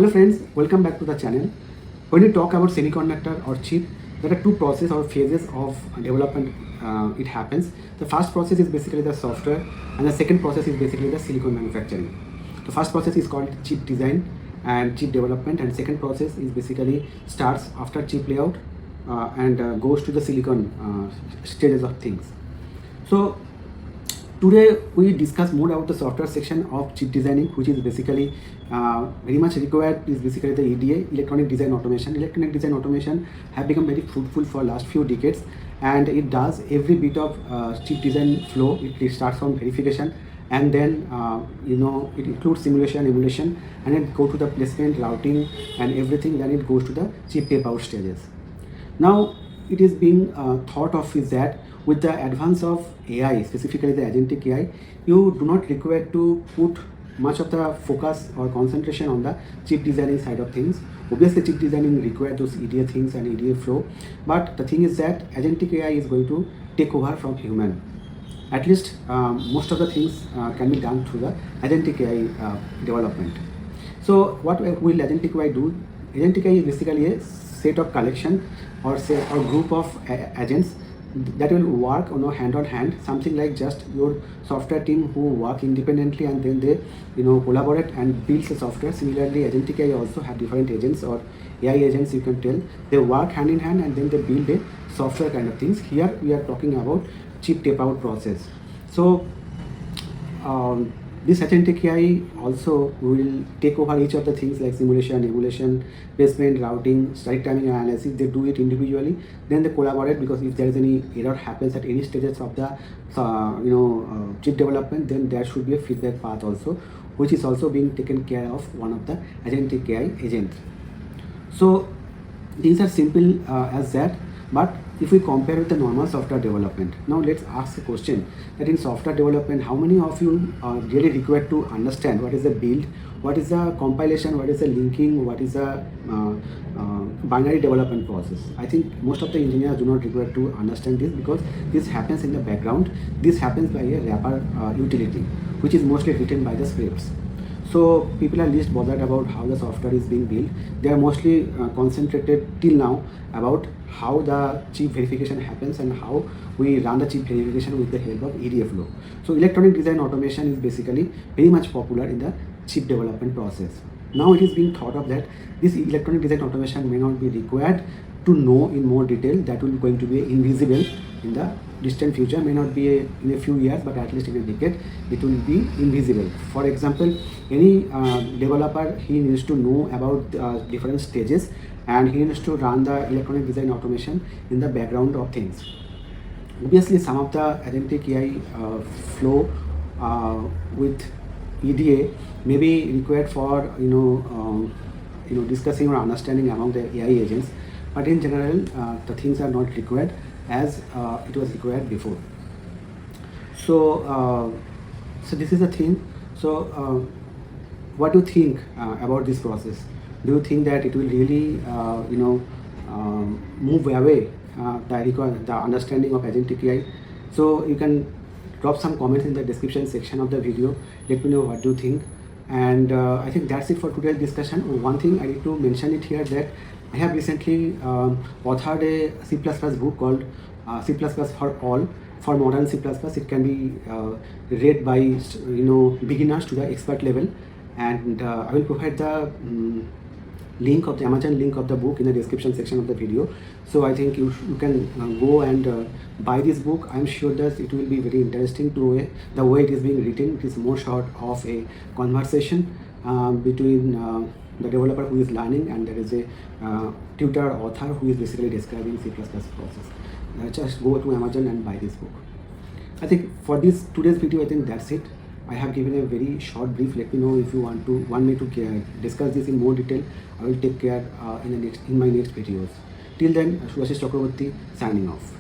Hello friends, welcome back to the channel. When we talk about semiconductor or chip, there are two processes or phases of development. It happens. The first process is basically the software, and the second process is basically the silicon manufacturing. The first process is called chip design and chip development, and second process is basically starts after chip layout and goes to the silicon stages of things. So today we discuss more about the software section of chip designing, which is basically very much required is basically the EDA, electronic design automation. Electronic design automation have become very fruitful for last few decades, and it does every bit of chip design flow. It starts from verification, and then it includes simulation, emulation, and then go to the placement, routing, and everything. Then it goes to the chip tape out stages. Now it is being thought of is that with the advance of AI, specifically the agentic AI, you do not require to put much of the focus or concentration on the chip designing side of things. Obviously, chip designing requires those EDA things and EDA flow, but the thing is that agentic AI is going to take over from human. At least most of the things can be done through the agentic AI development. So what will agentic AI do? Agentic AI is basically a set of collection or group of agents that will work hand on hand, something like just your software team who work independently and then they collaborate and build the software. Similarly, agentic AI also have different agents or AI agents, you can tell. They work hand in hand and then they build a software kind of things. Here we are talking about chip tape out process. So this agentic AI also will take over each of the things like simulation, emulation, placement, routing, static timing analysis. They do it individually. Then they collaborate, because if there is any error happens at any stages of the chip development, then there should be a feedback path also, which is also being taken care of one of the agentic AI agents. So these are simple as that. But if we compare with the normal software development, now let's ask a question that in software development, how many of you are really required to understand what is the build, what is the compilation, what is the linking, what is the binary development process? I think most of the engineers do not require to understand this, because this happens in the background. This happens by a wrapper utility, which is mostly written by the scripts. So people are least bothered about how the software is being built. They are mostly concentrated till now about how the chip verification happens and how we run the chip verification with the help of EDA flow. So electronic design automation is basically very much popular in the chip development process. Now it is being thought of that this electronic design automation may not be required to know in more detail. That will going to be invisible in the distant future, may not be in a few years, but at least in a decade it will be invisible. For example, any developer, he needs to know about different stages, and he needs to run the electronic design automation in the background of things. Obviously, some of the agentic AI flow with EDA may be required for discussing or understanding among the AI agents, but in general the things are not required as it was required before. So so this is the thing. So what do you think about this process? Do you think that it will really move away the understanding of agentic AI? So you can drop some comments in the description section of the video. Let me know what do you think. And I think that's it for today's discussion. One thing I need to mention it here, that I have recently authored a C++ book called C++ for All, for modern C++. It can be read by beginners to the expert level, and I will provide the link of the Amazon link of the book in the description section of the video. So I think you can go and buy this book. I'm sure that it will be very interesting to the way it is being written. It is more sort of a conversation between the developer who is learning, and there is a tutor author who is basically describing C++ process. Just go to Amazon and buy this book. I think for today's video, I think that's it. I have given a very short brief. Let me know if you want me to discuss this in more detail. I will take care in my next videos. Till then, Subhasish Chakraborti signing off.